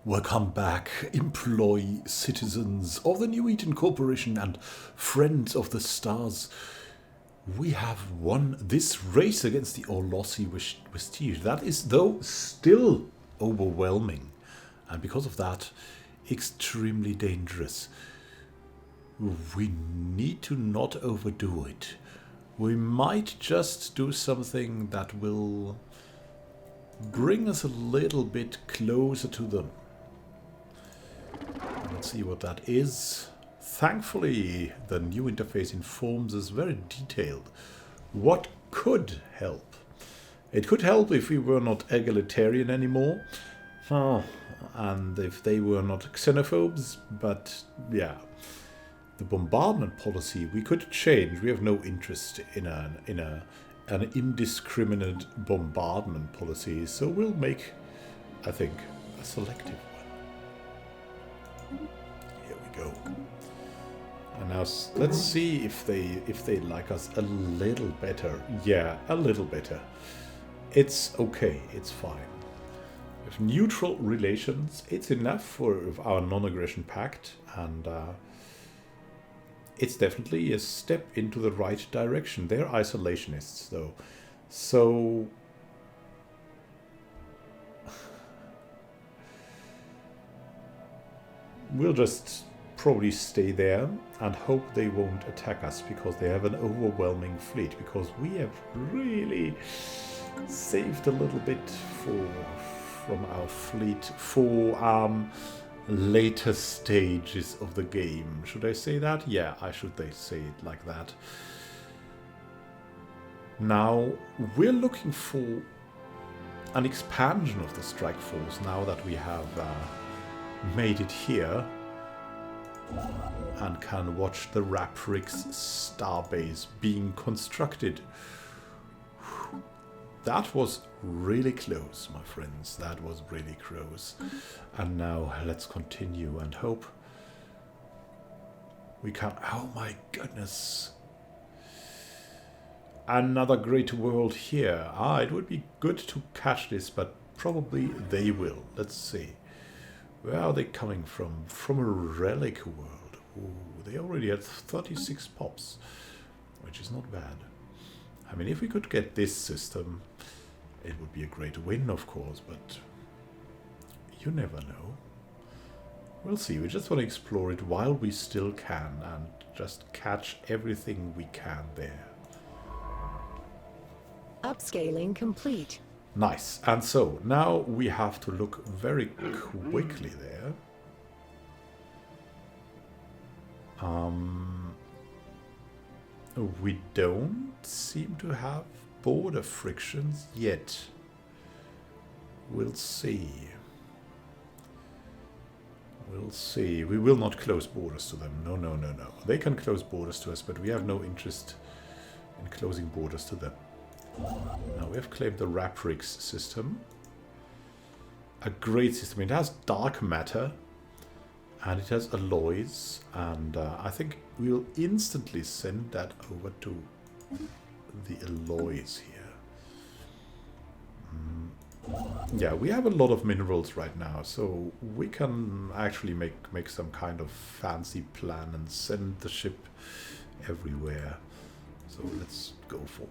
Welcome back, employee citizens of the New Eden Corporation and friends of the stars. We have won this race against the Orlossi Vestige. That is, though, still overwhelming. And because of that, extremely dangerous. We need to not overdo it. We might just do something that will bring us a little bit closer to them. Let's see what that is. Thankfully, the new interface informs us very detailed what could help. It could help if we were not egalitarian anymore, and if they were not xenophobes, but yeah. The bombardment policy we could change. We have no interest in an indiscriminate bombardment policy, so we'll make, I think, a selective one. Here we go. And now let's see if they like us a little better. Yeah, a little better. It's okay. It's fine. With neutral relations, it's enough for our non-aggression pact, and it's definitely a step into the right direction. They're isolationists, though. So we'll just probably stay there and hope they won't attack us, because they have an overwhelming fleet, because we have really saved a little bit from our fleet for later stages of the game. Should I say that? Yeah, I should say it like that. Now, we're looking for an expansion of the strike force now that we have made it here and can watch the Raprix starbase being constructed. That was really close, my friends. That was really close. And now let's continue and hope we can... Oh my goodness. Another great world here. It would be good to catch this, but probably they will. Let's see. Where are they coming from? From a relic world. Ooh, they already had 36 pops, which is not bad. I mean, if we could get this system, it would be a great win, of course, but you never know. We'll see. We just want to explore it while we still can and just catch everything we can there. Upscaling complete. Nice. And so now we have to look very quickly there. We don't seem to have border frictions yet. We'll see. We'll see. We will not close borders to them. No, no, no, no. They can close borders to us, but we have no interest in closing borders to them. Now we have claimed the Raprix system. A great system. It has dark matter. And it has alloys, and I think we'll instantly send that over to the alloys here. Yeah, we have a lot of minerals right now, so we can actually make some kind of fancy plan and send the ship everywhere. So let's go for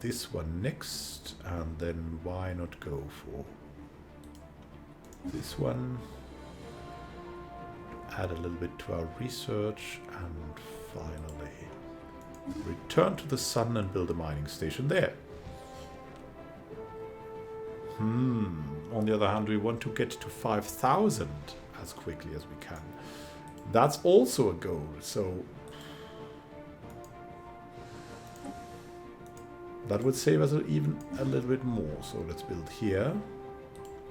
this one next, and then why not go for this one? Add a little bit to our research, and finally return to the sun and build a mining station there. On the other hand, we want to get to 5,000 as quickly as we can. That's also a goal, so that would save us even a little bit more. So let's build here,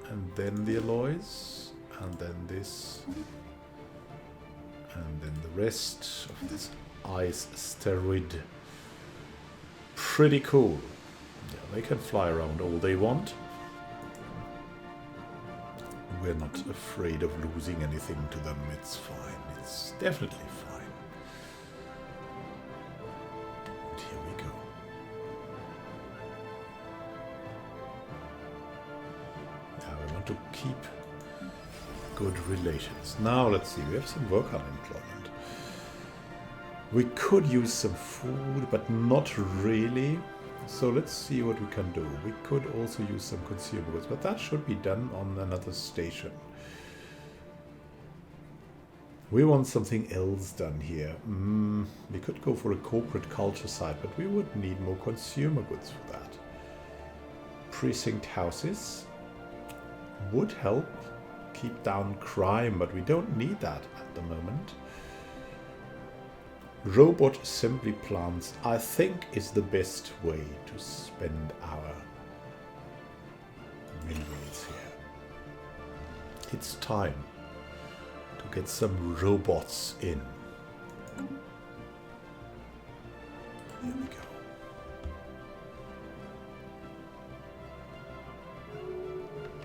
and then the alloys, and then this. And then the rest of this ice asteroid. Pretty cool. Yeah, they can fly around all they want. We're not afraid of losing anything to them. It's fine. It's definitely fine. And here we go. Yeah, we want to keep good relations. Now let's see, we have some work unemployment. We could use some food, but not really. So let's see what we can do. We could also use some consumables, but that should be done on another station. We want something else done here. We could go for a corporate culture site, but we would need more consumer goods for that. Precinct houses would help keep down crime, but we don't need that at the moment. Robot assembly plants, I think, is the best way to spend our minerals here. It's time to get some robots in. Here we go.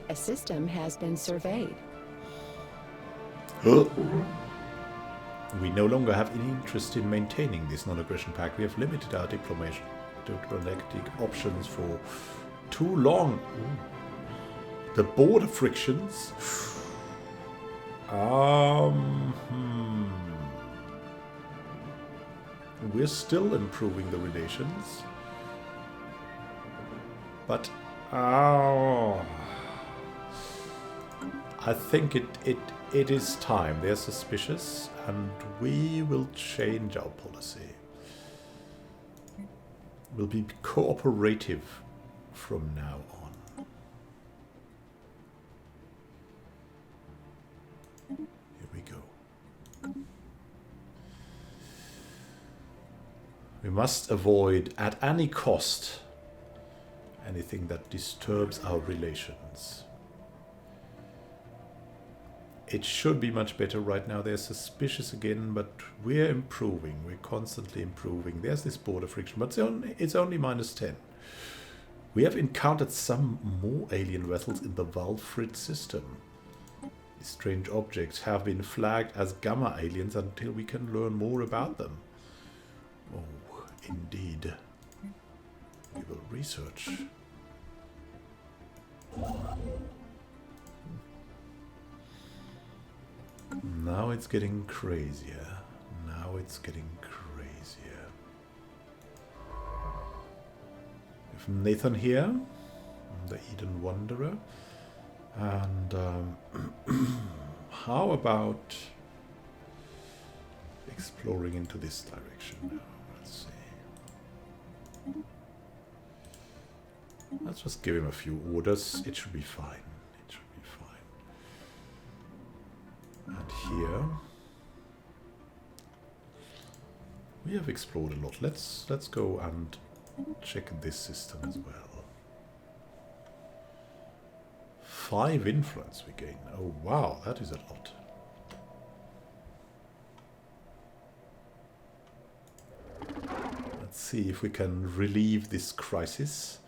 A system has been surveyed. We no longer have any interest in maintaining this non-aggression pact. We have limited our diplomatic options for too long. The border frictions. We're still improving the relations. But I think it is time. They're suspicious, and we will change our policy. We'll be cooperative from now on. Here we go. We must avoid at any cost anything that disturbs our relations. It should be much better right now. They're suspicious again, but we're improving. We're constantly improving. There's this border friction, but it's only -10. We have encountered some more alien vessels in the Valfrid system. These strange objects have been flagged as gamma aliens until we can learn more about them. Oh, indeed. We will research. Now it's getting crazier. Now it's getting crazier. We have Nathan here, the Eden Wanderer. And how about exploring into this direction now? Let's see. Let's just give him a few orders. It should be fine. It should be fine. And here we have explored a lot. Let's go and check this system as well. 5 influence we gain. Oh wow, that is a lot. Let's see if we can relieve this crisis.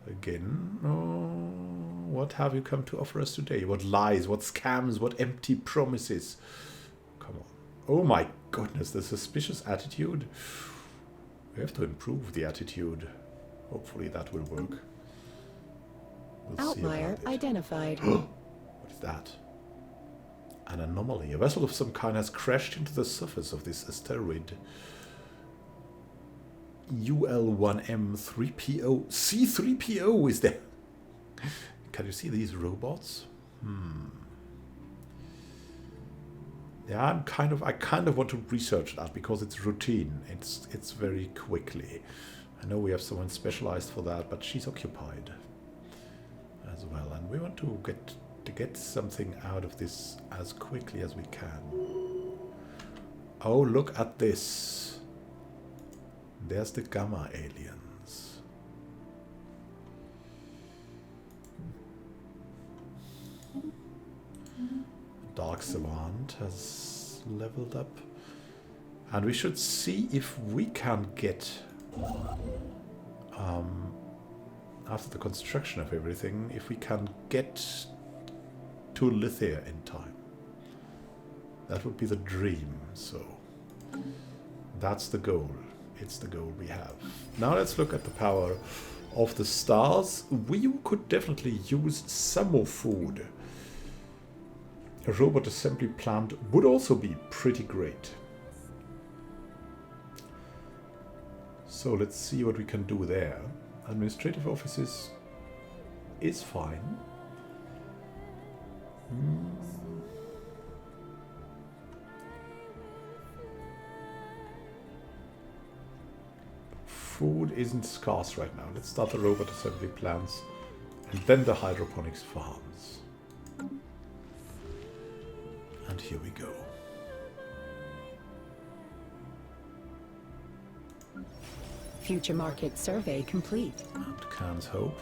Again, oh, what have you come to offer us today? What lies, what scams, what empty promises? Come on. Oh my goodness, the suspicious attitude. We have to improve the attitude. Hopefully that will work. We'll Outlier identified. What is that? An anomaly. A vessel of some kind has crashed into the surface of this asteroid. UL1M3PO. C3PO is there. Can you see these robots? Yeah, I kind of want to research that because it's routine. It's very quickly. I know we have someone specialized for that, but she's occupied as well, and we want to get something out of this as quickly as we can. Oh, look at this. There's the gamma aliens. Dark Savant has leveled up. And we should see if we can get, after the construction of everything, if we can get to Lithia in time. That would be the dream, so that's the goal. It's the goal we have. Now let's look at the power of the stars. We could definitely use some more food. A robot assembly plant would also be pretty great. So let's see what we can do there. Administrative offices is fine. Food isn't scarce right now. Let's start the robot assembly plants and then the hydroponics farms. And here we go. Future market survey complete. And Khan's Hope.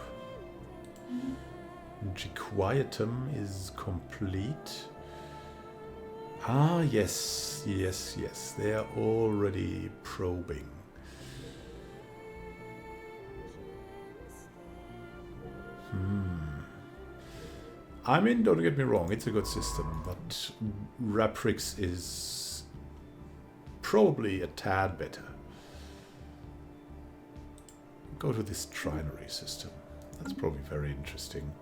Requietum is complete. Ah, yes, yes, yes. They are already probing. I mean, don't get me wrong, it's a good system, but Raprix is probably a tad better. Go to this trinary system. That's probably very interesting.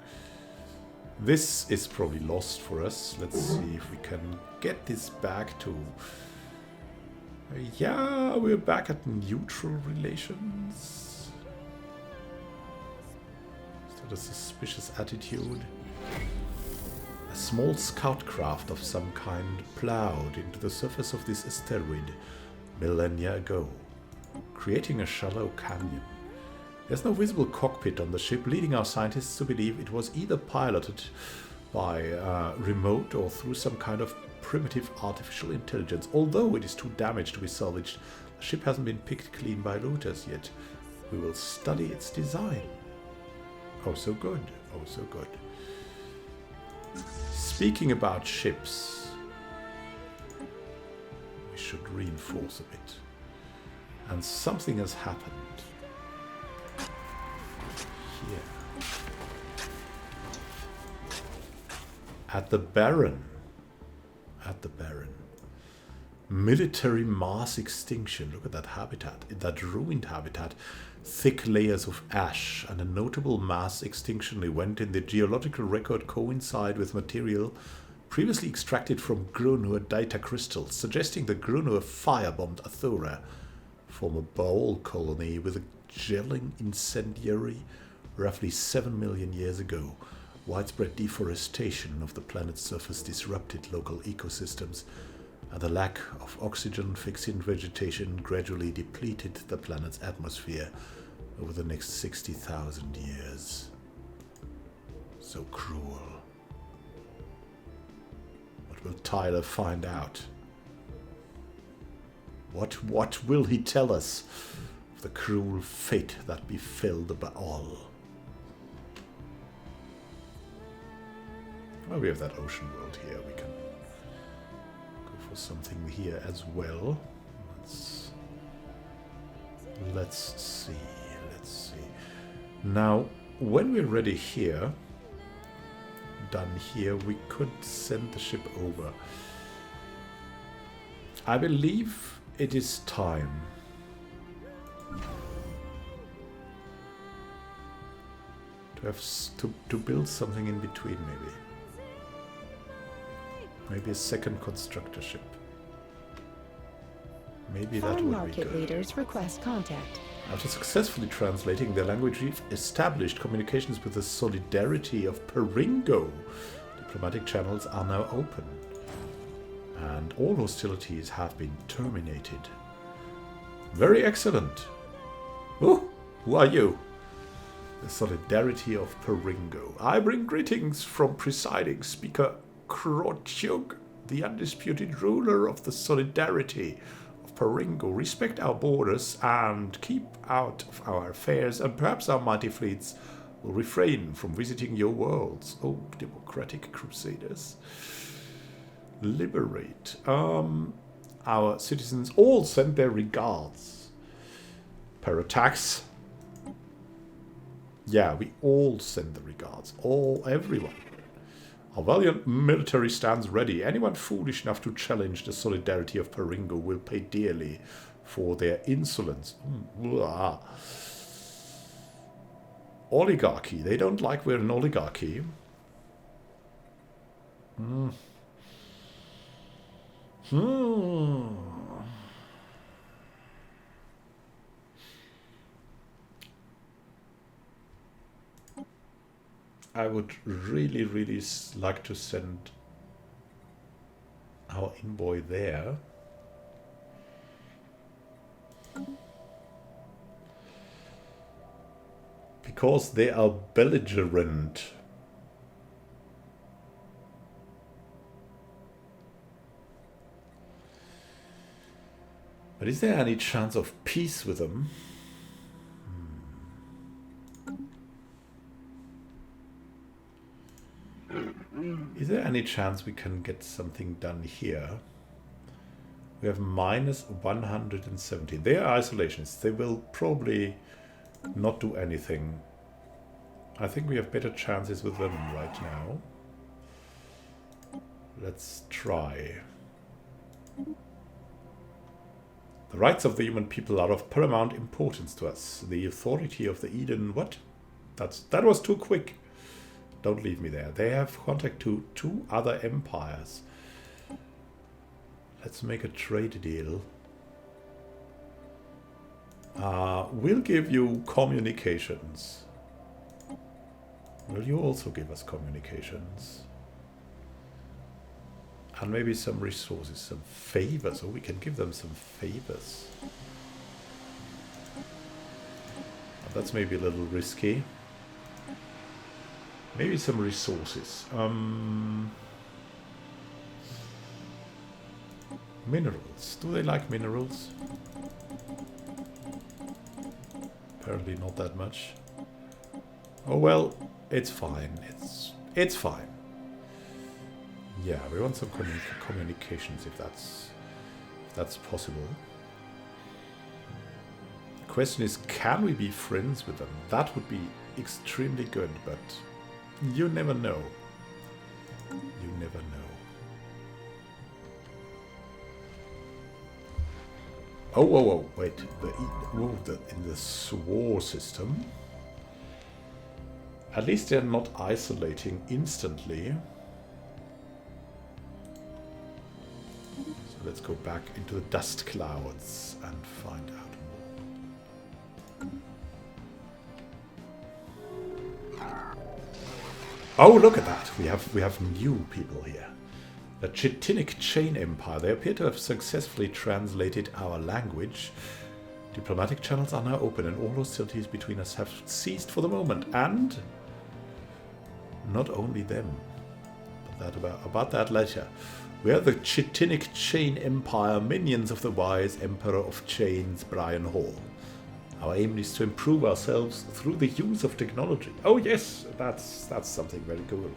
This is probably lost for us. Let's see if we can get this back to... yeah, we're back at neutral relations. Is that a suspicious attitude? A small scout craft of some kind plowed into the surface of this asteroid millennia ago, creating a shallow canyon. There's no visible cockpit on the ship, leading our scientists to believe it was either piloted by remote or through some kind of primitive artificial intelligence. Although it is too damaged to be salvaged, the ship hasn't been picked clean by looters yet. We will study its design. Oh, so good. Oh, so good. Speaking about ships, we should reinforce a bit. And something has happened. Here. At the Baron. At the Baron. Military mass extinction. Look at that habitat. That ruined habitat. Thick layers of ash and a notable mass extinction event in the geological record coincide with material previously extracted from Grunur data crystals, suggesting that Grunur firebombed Athura, former Baal colony with a gelling incendiary roughly 7 million years ago. Widespread deforestation of the planet's surface disrupted local ecosystems, and the lack of oxygen-fixing vegetation gradually depleted the planet's atmosphere over the next 60,000 years. So cruel. What will Tyler find out? What will he tell us of the cruel fate that befell the Baal? Well, we have that ocean world here. We can go for something here as well. Let's see. Let's see. Now, when we're ready here, done here, we could send the ship over. I believe it is time to have to build something in between, maybe. Maybe a second constructor ship. Maybe that Foreign would be market good. leaders request contact. After successfully translating their language, we've established communications with the solidarity of Peringo. Diplomatic channels are now open, and all hostilities have been terminated. Very excellent. Oh, who are you? The solidarity of Peringo. I bring greetings from presiding speaker Krotyug, the undisputed ruler of the solidarity of Peringo. Respect our borders and keep out of our affairs, and perhaps our mighty fleets will refrain from visiting your worlds. Oh, democratic crusaders. Liberate. Our citizens all send their regards. Paratax. Yeah, we all send the regards. Everyone. Our valiant military stands ready. Anyone foolish enough to challenge the solidarity of Peringo will pay dearly for their insolence. Oligarchy. They don't like we're an oligarchy. I would really, really like to send our envoy there. Because they are belligerent. But is there any chance of peace with them? Is there any chance we can get something done here? We have minus 170. They are isolationists. They will probably not do anything. I think we have better chances with them right now. Let's try. The rights of the human people are of paramount importance to us. The authority of the Eden... What? That was too quick. Don't leave me there. They have contact to 2 other empires. Let's make a trade deal. We'll give you communications. Will you also give us communications? And maybe some resources, some favors, or we can give them some favors. That's maybe a little risky. Maybe some resources. Minerals. Do they like minerals? Apparently not that much. Oh well, it's fine. It's fine. Yeah, we want some communications if that's possible. The question is, can we be friends with them? That would be extremely good, but you never know. You never know. Oh, wait. In the SWOR system. At least they're not isolating instantly. So let's go back into the dust clouds and find out more. Oh, look at that! We have new people here. The Chitinic Chain Empire. They appear to have successfully translated our language. Diplomatic channels are now open and all hostilities between us have ceased for the moment. And not only them, but about that later. We are the Chitinic Chain Empire, minions of the wise Emperor of Chains, Brian Hall. Our aim is to improve ourselves through the use of technology. Oh yes, that's something very cool.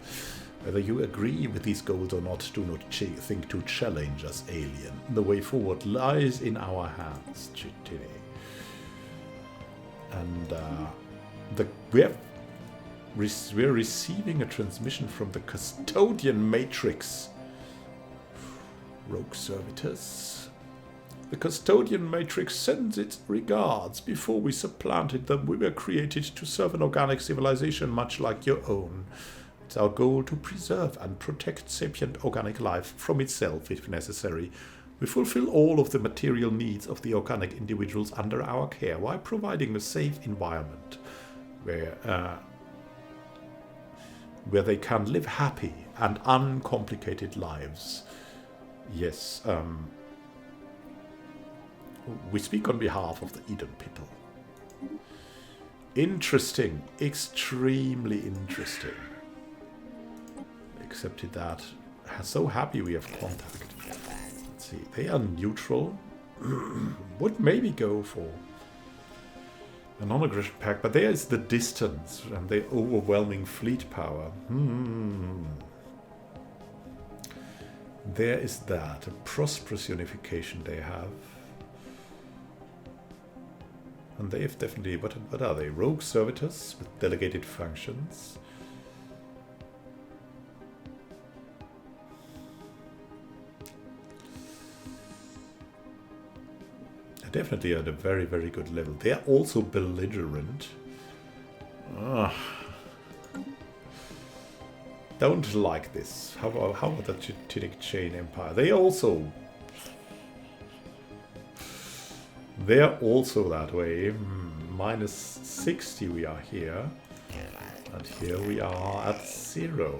Whether you agree with these goals or not, do not think to challenge us, alien. The way forward lies in our hands, Chitini. And we're receiving a transmission from the custodian matrix. Rogue servitors. The custodian matrix sends its regards. Before we supplanted them, we were created to serve an organic civilization much like your own. It's our goal to preserve and protect sapient organic life from itself if necessary. We fulfill all of the material needs of the organic individuals under our care while providing a safe environment where they can live happy and uncomplicated lives. Yes, we speak on behalf of the Eden people. Interesting, extremely interesting. Accepted that. So happy we have contact. Let's see, they are neutral. Would maybe go for a non-aggression pact, but there is the distance and the overwhelming fleet power. There is that. A prosperous unification they have. And they have definitely... What are they? Rogue servitors with delegated functions. They're definitely at a very, very good level. They are also belligerent. Don't like this. How about the Chitinic Chain Empire? They also They're also that way. Minus 60 we are here. And here we are at 0.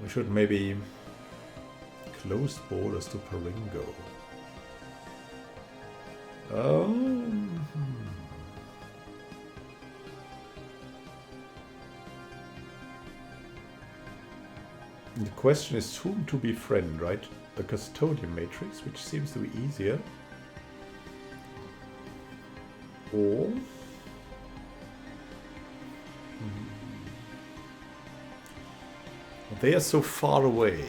We should maybe close borders to Paringo. The question is whom to befriend, right? The custodian matrix, which seems to be easier. Or... They are so far away.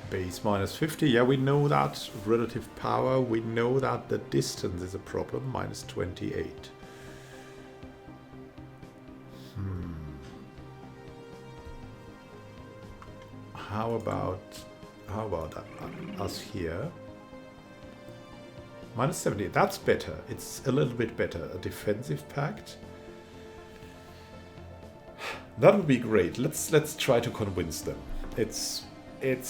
Base minus 50. Yeah, we know that. Relative power. We know that the distance is a problem. Minus 28. How about us here? Minus 70. That's better. It's a little bit better. A defensive pact. That would be great. Let's try to convince them. It's.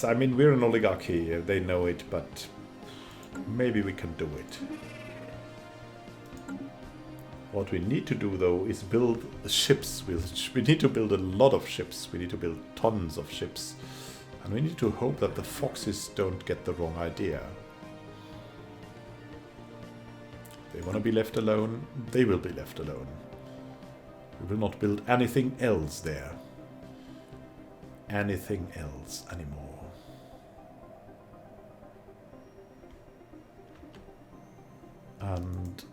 I mean, we're an oligarchy. They know it, but maybe we can do it. What we need to do, though, is build ships. We need to build a lot of ships. We need to build tons of ships. And we need to hope that the foxes don't get the wrong idea. They want to be left alone. They will be left alone. We will not build anything else there. Anything else anymore. And...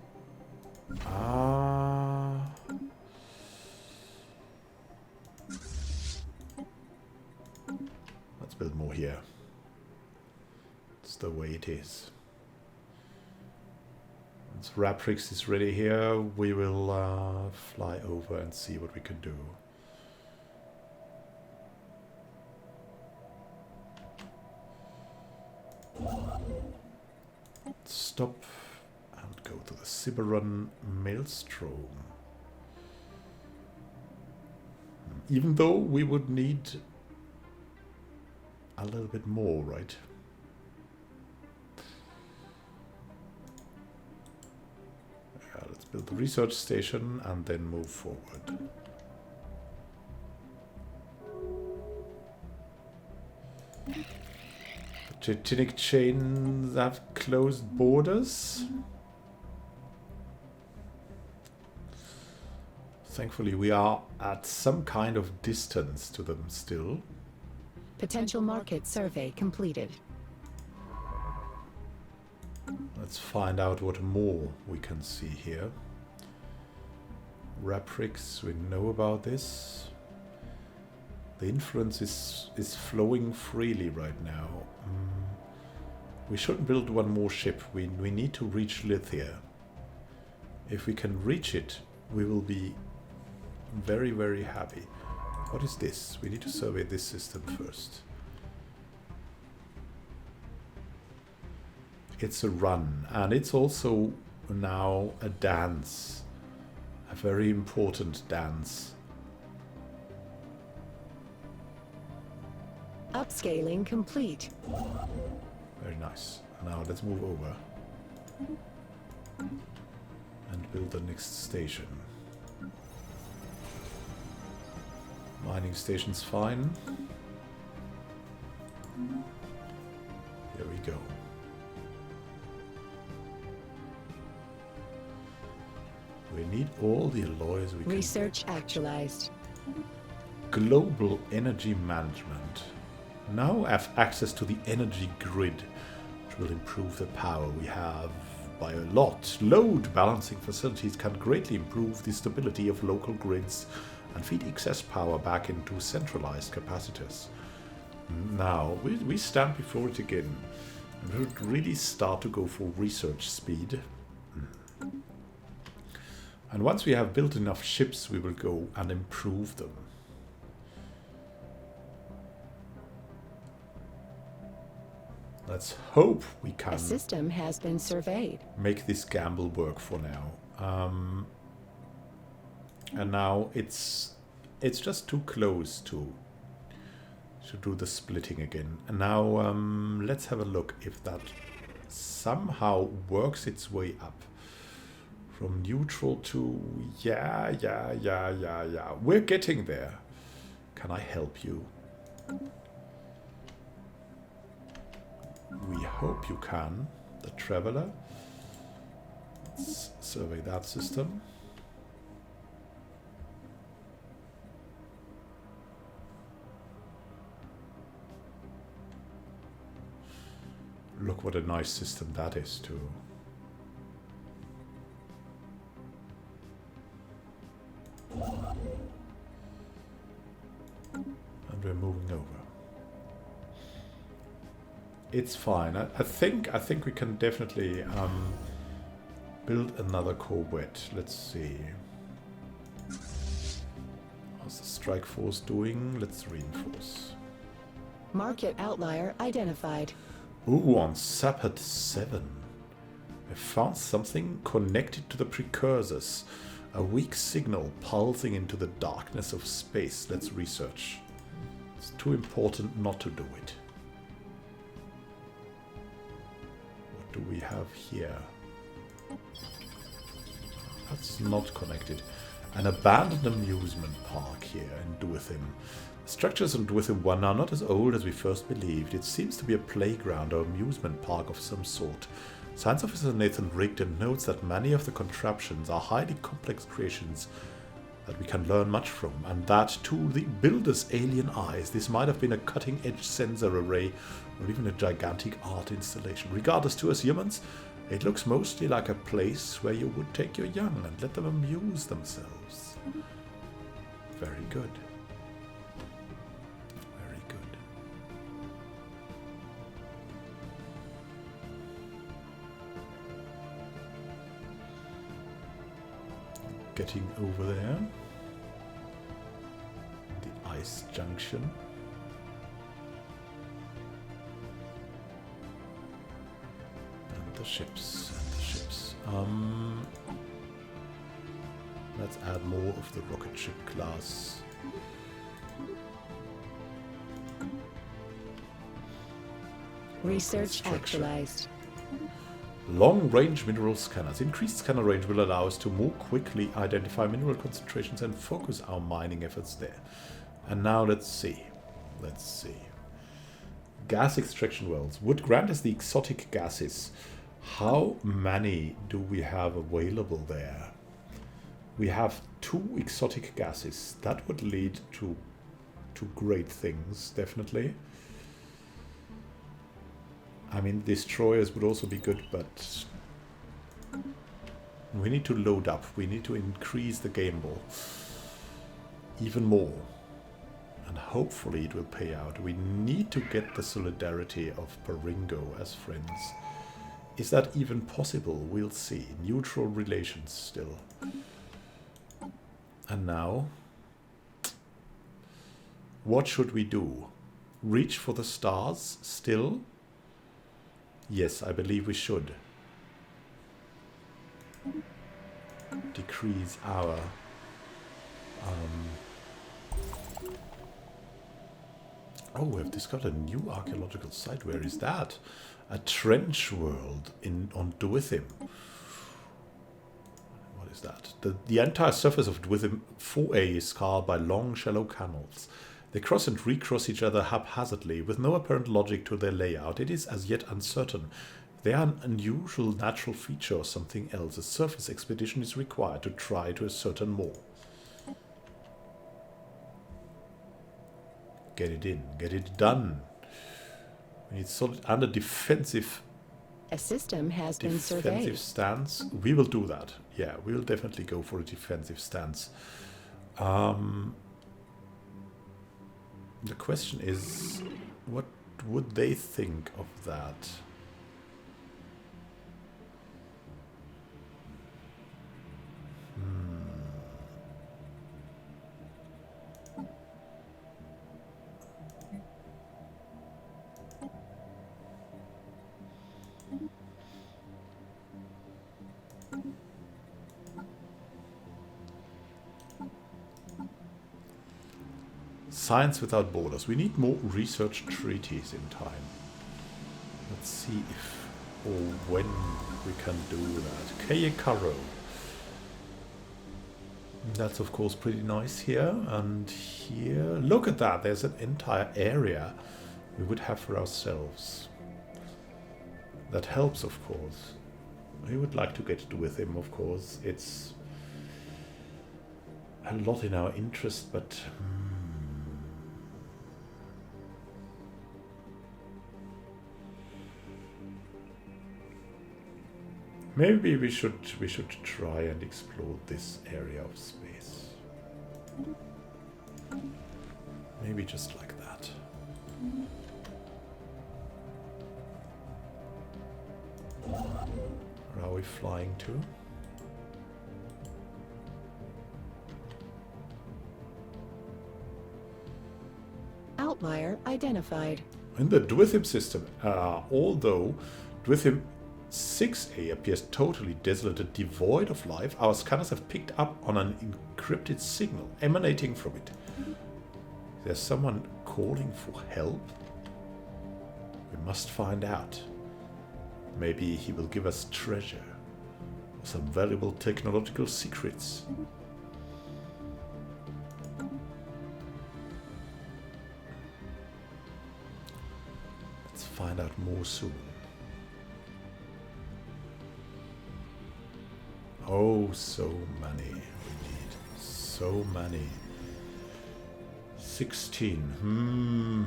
let's build more here. It's the way it is. Once Raprix is ready here, we will fly over and see what we can do. Stop and go to the Cyberun Maelstrom. Even though we would need a little bit more, right? Yeah, let's build the research station and then move forward. Titanic chains have closed borders. Thankfully, we are at some kind of distance to them still. Potential market survey completed. Let's find out what more we can see here. Raprix, we know about this. The influence is flowing freely right now. We shouldn't build one more ship. We need to reach Lithia. If we can reach it, we will be very, very happy. What is this? We need to survey this system first. It's a run, and it's also now a dance. A very important dance. Upscaling complete. Very nice. Now let's move over and build the next station. Mining station's fine. Here we go. We need all the alloys we can. Research actualized. Global energy management. Now have access to the energy grid, which will improve the power we have by a lot. Load balancing facilities can greatly improve the stability of local grids and feed excess power back into centralized capacitors. Now, we stand before it again. And we would really start to go for research speed. And once we have built enough ships, we will go and improve them. Let's hope we A can system has been surveyed. make this gamble work for now. And now it's just too close to do the splitting again. And now let's have a look if that somehow works its way up from neutral to yeah. We're getting there. Can I help you? We hope you can. The Traveler. Let's survey that system. Look what a nice system that is too. And we're moving over. It's fine. I think we can definitely build another corvette. Let's see. How's the strike force doing? Let's reinforce. Market outlier identified. Ooh, on Sapad 7. I found something connected to the precursors. A weak signal pulsing into the darkness of space. Let's research. It's too important not to do it. What do we have here? That's not connected. An abandoned amusement park here in Duithim. The structures in Duithim 1 are not as old as we first believed. It seems to be a playground or amusement park of some sort. Science Officer Nathan Rigdon notes that many of the contraptions are highly complex creations that we can learn much from, and that to the builder's alien eyes, this might have been a cutting-edge sensor array or even a gigantic art installation. Regardless, to us humans, it looks mostly like a place where you would take your young and let them amuse themselves. Very good. Very good. Getting over there. The ice junction. And the ships. Let's add more of the rocket ship class. Research actualized. Long-range mineral scanners. Increased scanner range will allow us to more quickly identify mineral concentrations and focus our mining efforts there. And now let's see. Gas extraction wells would grant us the exotic gases. How many do we have available there? We have 2 exotic gases. That would lead to great things, definitely. I mean, destroyers would also be good, but we need to load up. We need to increase the game ball even more. And hopefully it will pay out. We need to get the solidarity of Baringo as friends. Is that even possible? We'll see. Neutral relations still. And now, what should we do? Reach for the stars still? Yes, I believe we should. Decrease our oh, we've discovered a new archaeological site. Where is that? A trench world on Duithim. What is that? The entire surface of Duithim 4A is scarred by long, shallow canals. They cross and recross each other haphazardly, with no apparent logic to their layout. It is as yet uncertain. They are an unusual natural feature or something else. A surface expedition is required to try to ascertain more. Get it in. Get it done. We need solid and a defensive. A system has been surveyed. Defensive stance. We will do that. Yeah, we will definitely go for a defensive stance. The question is, what would they think of that? Science without borders. We need more research treaties in time. Let's see if or when we can do that. Kayakaro. That's of course pretty nice here. And here, look at that. There's an entire area we would have for ourselves. That helps, of course. We would like to get with him, of course. It's a lot in our interest, but maybe we should try and explore this area of space. Maybe just like that. Where are we flying to? Outlier identified. In the Dwithim system, although Dwithim 6A appears totally desolate and devoid of life, our scanners have picked up on an encrypted signal emanating from it. There's someone calling for help? We must find out. Maybe he will give us treasure or some valuable technological secrets. Let's find out more soon. Oh, so many we need. So many. 16.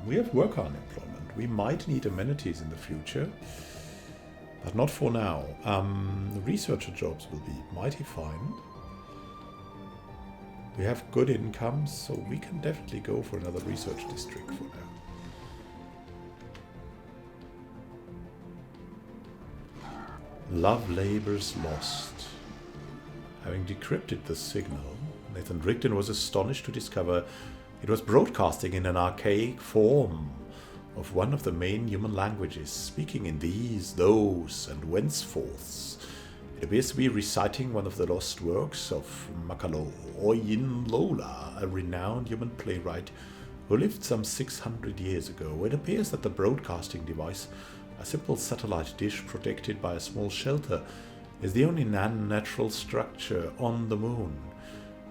We have worker unemployment. We might need amenities in the future, but not for now. Researcher jobs will be mighty fine. We have good incomes, so we can definitely go for another research district for now. Love labors lost. Having decrypted the signal, Nathan Rigdon was astonished to discover it was broadcasting in an archaic form of one of the main human languages, speaking in these, those, and whenceforths. It appears to be reciting one of the lost works of Makalo Oyinlola, a renowned human playwright who lived some 600 years ago. It appears that the broadcasting device, a simple satellite dish protected by a small shelter, is the only non-natural structure on the moon.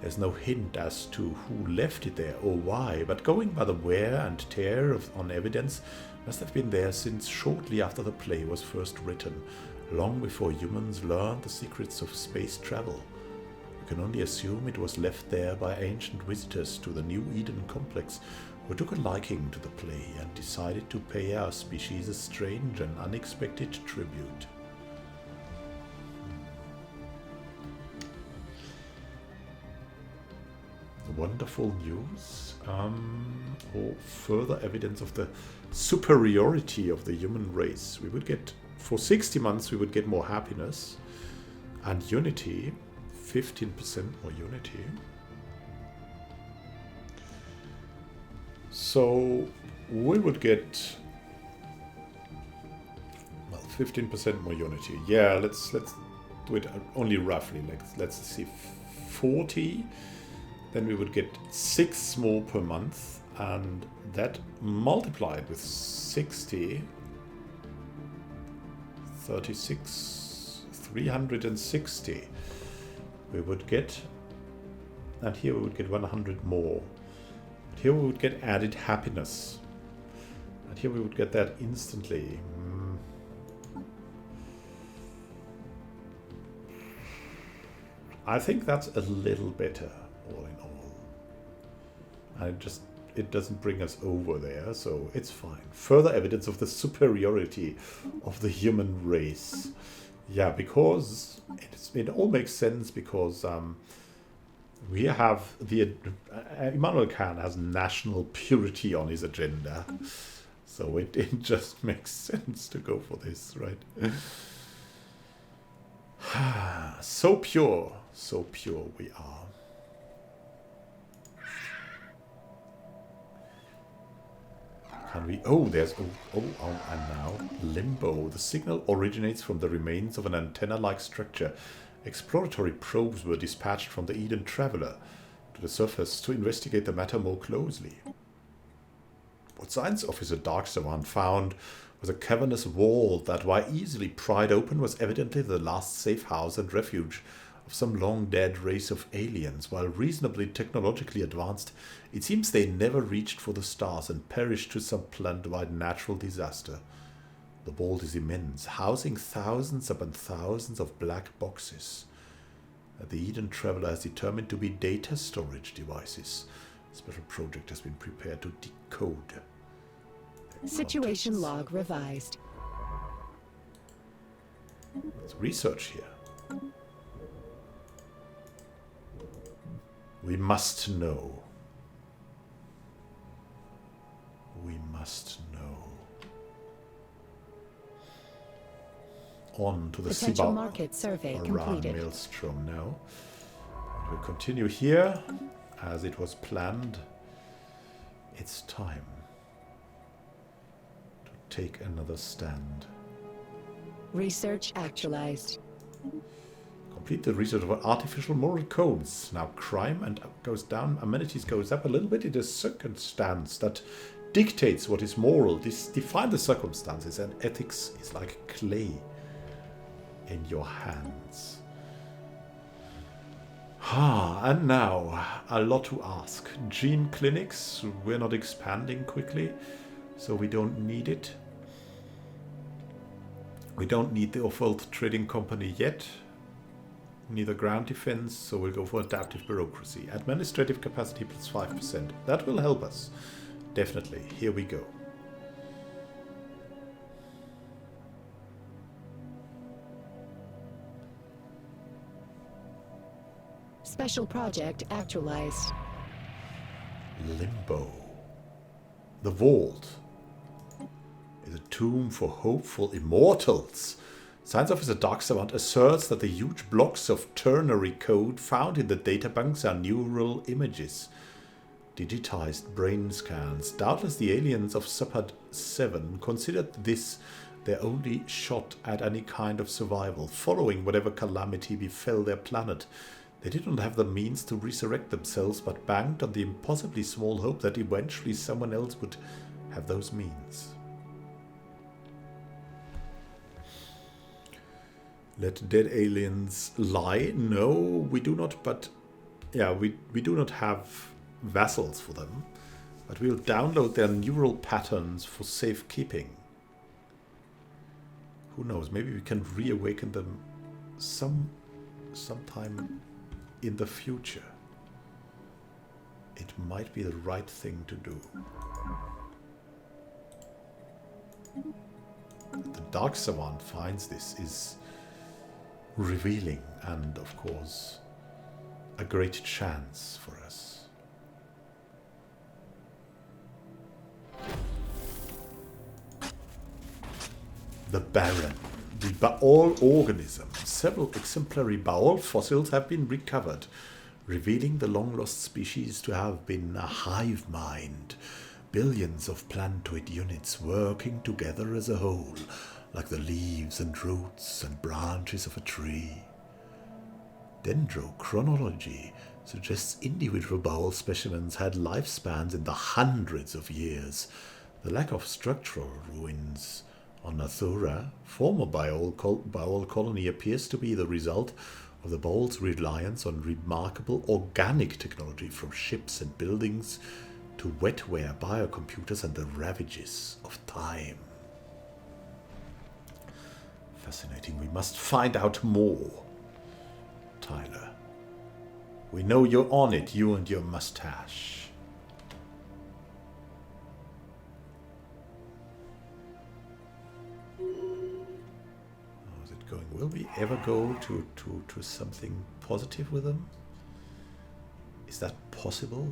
There's no hint as to who left it there or why, but going by the wear and tear on evidence, must have been there since shortly after the play was first written, long before humans learned the secrets of space travel. We can only assume it was left there by ancient visitors to the New Eden complex, who took a liking to the play and decided to pay our species a strange and unexpected tribute. Wonderful news, or further evidence of the superiority of the human race. We would get, for 60 months, we would get more happiness and unity, 15% more unity. So we would get, well, 15% more unity. Yeah, let's do it only roughly. Let's see, 40. Then we would get 6 more per month, and that multiplied with 60, 36, 360. We would get, and here we would get 100 more. But here we would get added happiness, and here we would get that instantly. I think that's a little better, all in all. And it doesn't bring us over there, so it's fine. Further evidence of the superiority of the human race. Yeah, because it all makes sense, because we have the Immanuel Khan has national purity on his agenda, so it just makes sense to go for this, right? So pure we are. Can we? Oh, there's and now limbo. The signal originates from the remains of an antenna-like structure. Exploratory probes were dispatched from the Eden Traveler to the surface to investigate the matter more closely. What Science Officer Dark Savant found was a cavernous wall that, while easily pried open, was evidently the last safe house and refuge of some long-dead race of aliens. While reasonably technologically advanced, it seems they never reached for the stars and perished to some planet-wide natural disaster. The vault is immense, housing thousands upon thousands of black boxes that the Eden Traveler has determined to be data storage devices. A special project has been prepared to decode their Situation contents. log revised. Let's research here. We must know. We must know. On to the Potential Siba market survey around completed. Maelstrom now. We'll continue here as it was planned. It's time to take another stand. Research actualized. Complete the research of artificial moral codes. Now crime and goes down, amenities goes up a little bit. It is circumstance that dictates what is moral. This define the circumstances, and ethics is like clay in your hands. And now a lot to ask. Gene clinics, we're not expanding quickly, so we don't need it. We don't need the occult trading company yet. Neither ground defense, so we'll go for adaptive bureaucracy. Administrative capacity plus 5%. That will help us. Definitely. Here we go. Special project actualized. Limbo. The vault is a tomb for hopeful immortals. Science Officer Dark Savant asserts that the huge blocks of ternary code found in the databanks are neural images. Digitized brain scans. Doubtless the aliens of Subhad 7 considered this their only shot at any kind of survival, following whatever calamity befell their planet. They did not have the means to resurrect themselves, but banked on the impossibly small hope that eventually someone else would have those means. Let dead aliens lie? No, we do not, but yeah, we do not have vassals for them, but we'll download their neural patterns for safekeeping. Who knows, maybe we can reawaken them sometime in the future. It might be the right thing to do. The Dark Savant finds this is revealing and, of course, a great chance for us. The Baron, the Baal organism. Several exemplary Baal fossils have been recovered, revealing the long-lost species to have been a hive mind. Billions of plantoid units working together as a whole, like the leaves and roots and branches of a tree. Dendrochronology suggests individual Baal specimens had lifespans in the hundreds of years. The lack of structural ruins on Nathura, former Baal colony, appears to be the result of the Baal's reliance on remarkable organic technology, from ships and buildings to wetware, biocomputers, and the ravages of time. Fascinating. We must find out more. Tyler, we know you're on it, you and your mustache. How's it going? Will we ever go to something positive with them? Is that possible?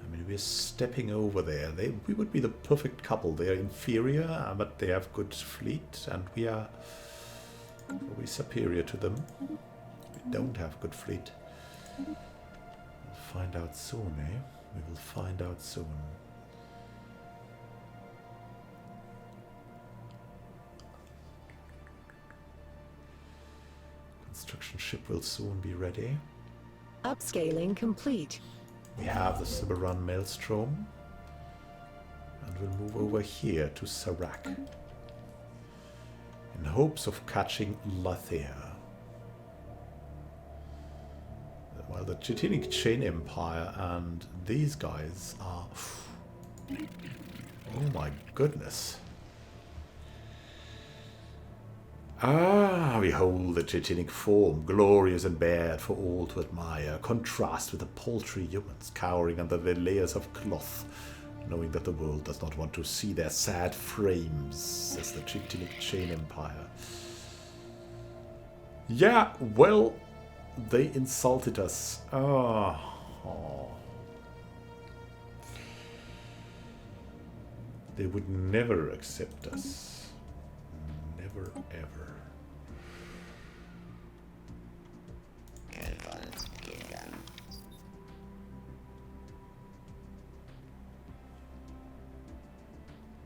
I mean, we're stepping over there. We would be the perfect couple. They are inferior, but they have good fleet, and we are probably superior to them. We don't have good fleet. We'll find out soon, eh? We will find out soon. Construction ship will soon be ready. Upscaling complete. We have the Cyberrun Maelstrom. And we'll move over here to Sarak. In hopes of catching Lathea. While the Titanic Chain Empire and these guys are... Oh my goodness. Ah, behold the Titanic form, glorious and bared for all to admire, contrast with the paltry humans cowering under their layers of cloth, knowing that the world does not want to see their sad frames, says the Titanic Chain Empire. Yeah, well, they insulted us. Oh. They would never accept us. Never, ever.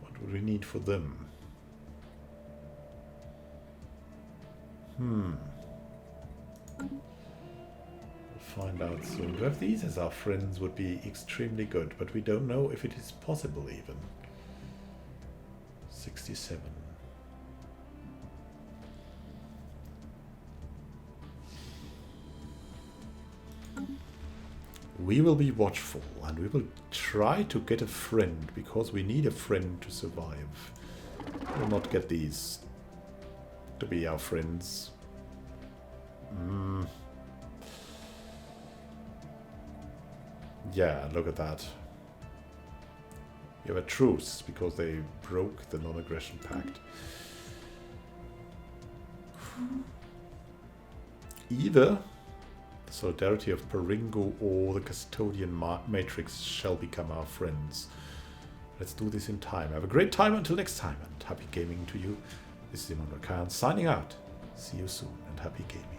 What would we need for them? We'll find out soon. To have these as our friends would be extremely good, but we don't know if it is possible even. 67. We will be watchful and we will try to get a friend because we need a friend to survive. We will not get these to be our friends. Yeah, look at that. You have a truce because they broke the non-aggression pact. Either the solidarity of Peringo or the custodian matrix shall become our friends. Let's do this in time. Have a great time until next time, and happy gaming to you. This is Immanuel signing out. See you soon and happy gaming.